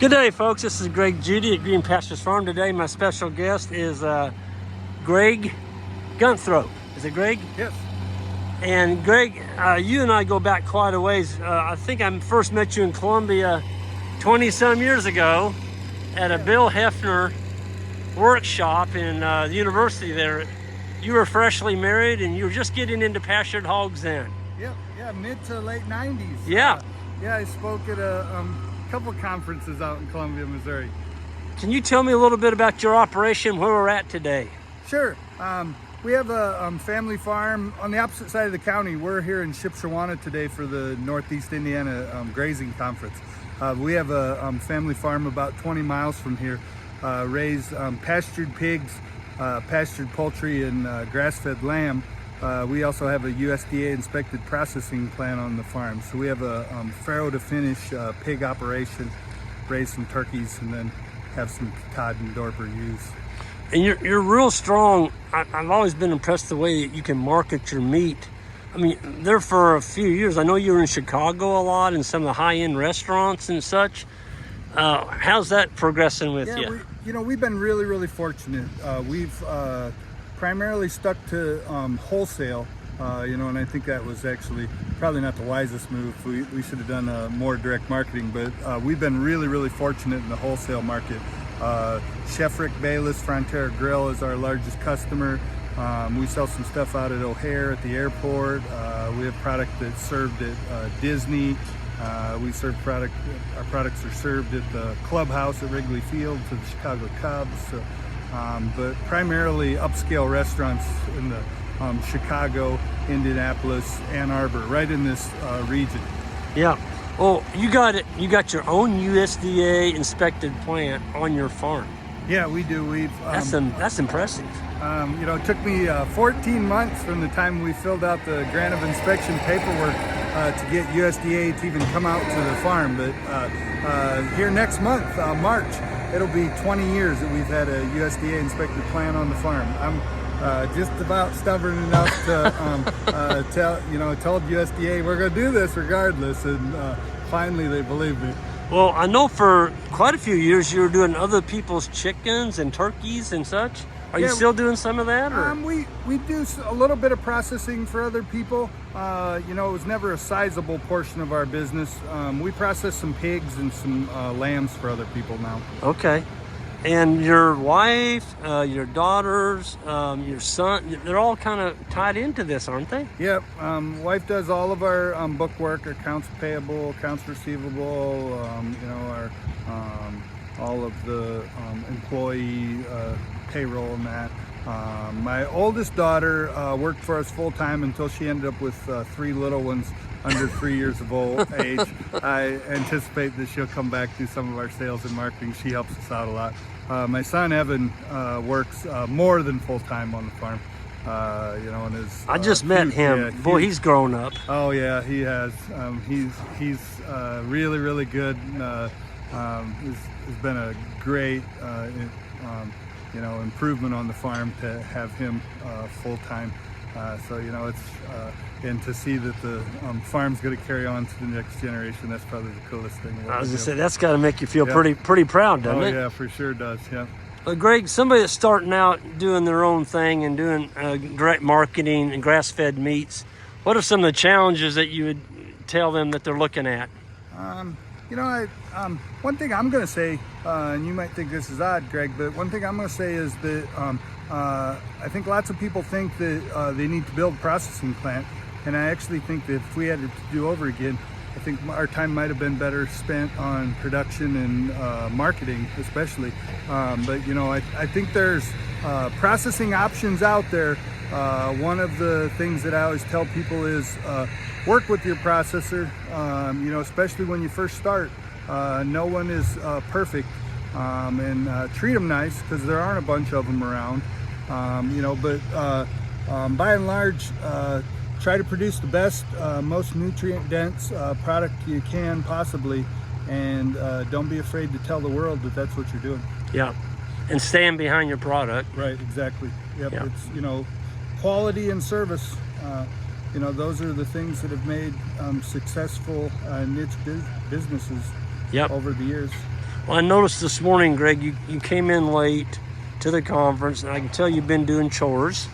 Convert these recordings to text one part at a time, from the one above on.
Good day, folks. This is Greg Judy at Green Pastures Farm. Today, my special guest is Greg Gunthorp. Is it Greg? Yes. And Greg, you and I go back quite a ways. I think I first met you in Columbia 20-some years ago at a Bill Hefner workshop in the university there. You were freshly married and you were just getting into pastured hogs then. Yep. Yeah, mid to late 90s. Yeah. Yeah, I spoke at a couple conferences out in Columbia, Missouri. Can you tell me a little bit about your operation, where we're at today? Sure. We have a family farm on the opposite side of the county. We're here in Shipshewana today for the Northeast Indiana Grazing Conference. We have a family farm about 20 miles from here. Raise pastured pigs, pastured poultry, and grass-fed lamb. We also have a USDA inspected processing plant on the farm. So we have a farrow to finish pig operation, raise some turkeys, and then have some cod and Dorper ewes. And you're real strong. I've always been impressed the way that you can market your meat. I mean, there for a few years, I know you were in Chicago a lot in some of the high-end restaurants and such. How's that progressing with you? We've been really fortunate. We've primarily stuck to wholesale, and I think that was actually probably not the wisest move. We should have done more direct marketing, but we've been really fortunate in the wholesale market. Chef Rick Bayless, Frontera Grill is our largest customer. We sell some stuff out at O'Hare at the airport. We have product that's served at Disney. We serve product. Our products are served at the clubhouse at Wrigley Field for the Chicago Cubs. So, but primarily upscale restaurants in the Chicago, Indianapolis, Ann Arbor, right in this region. Yeah. Well, you got it. You got your own USDA inspected plant on your farm. Yeah, we do. That's impressive. It took me 14 months from the time we filled out the grant of inspection paperwork to get USDA to even come out to the farm. But here next month, March, it'll be 20 years that we've had a USDA inspected plant on the farm. I'm just about stubborn enough to told USDA we're going to do this regardless, and finally they believe me. Well, I know for quite a few years you were doing other people's chickens and turkeys and such. Are you still doing some of that? Or? We do a little bit of processing for other people. It was never a sizable portion of our business. We process some pigs and some lambs for other people now. Okay. And your wife, your daughters, your son, they're all kind of tied into this, aren't they? Yep. Wife does all of our book work, accounts payable, accounts receivable, all of the employee payroll and that. My oldest daughter worked for us full-time until she ended up with 3 little ones under 3 years of age. I anticipate that she'll come back to some of our sales and marketing. She helps us out a lot. My son Evan works more than full-time on the farm. And is I just met him. Yeah, boy, he's grown up. Oh yeah, he has. He's really good. It's been a great improvement on the farm to have him full-time. It's and to see that the farm's going to carry on to the next generation, that's probably the coolest thing. I was going to say, that's got to make you feel pretty proud, doesn't it? Oh yeah, for sure does, yeah. Well, Greg, somebody that's starting out doing their own thing and doing direct marketing and grass-fed meats, what are some of the challenges that you would tell them that they're looking at? One thing I'm going to say, and you might think this is odd, Greg, but one thing I'm going to say is that I think lots of people think that they need to build a processing plant, and I actually think that if we had it to do over again, I think our time might have been better spent on production and marketing, especially. I think there's processing options out there. One of the things that I always tell people is work with your processor, especially when you first start. No one is perfect, and treat them nice because there aren't a bunch of them around. But by and large, try to produce the best, most nutrient-dense product you can possibly, and don't be afraid to tell the world that that's what you're doing. Yeah, and stand behind your product. Right, exactly. Yep, yeah. It's, quality and service. Those are the things that have made successful niche businesses over the years. Well, I noticed this morning, Greg, you came in late to the conference, and I can tell you've been doing chores.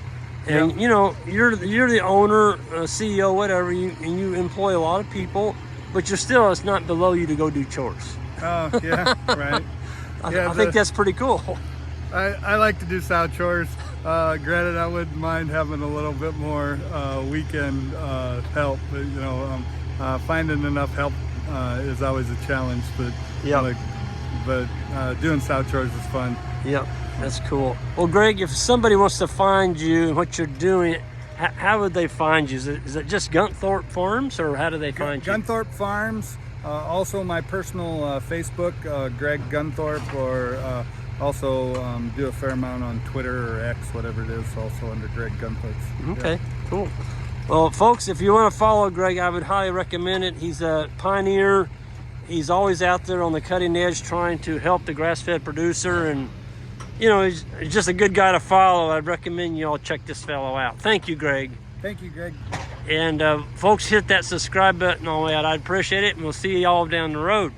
And Yep. you know, you're the owner, CEO, whatever. And you employ a lot of people, but it's not below you to go do chores. Oh, yeah, right. I think that's pretty cool. I like to do sow chores. Granted, I wouldn't mind having a little bit more weekend help, but finding enough help is always a challenge. But Yeah. doing sow chores is fun. Yep, that's cool. Well, Greg, if somebody wants to find you and what you're doing, how would they find you? Is it just Gunthorp Farms, or how do they find you? Gunthorp Farms. Also, my personal Facebook, Greg Gunthorp, or also do a fair amount on Twitter or X, whatever it is, also under Greg Gunthorp. Okay, cool. Well, folks, if you want to follow Greg, I would highly recommend it. He's a pioneer. He's always out there on the cutting edge trying to help the grass-fed producer, and he's just a good guy to follow. I'd recommend you all check this fellow out. Thank you, Greg. Thank you, Greg. And folks, hit that subscribe button on that. I'd appreciate it, and we'll see you all down the road.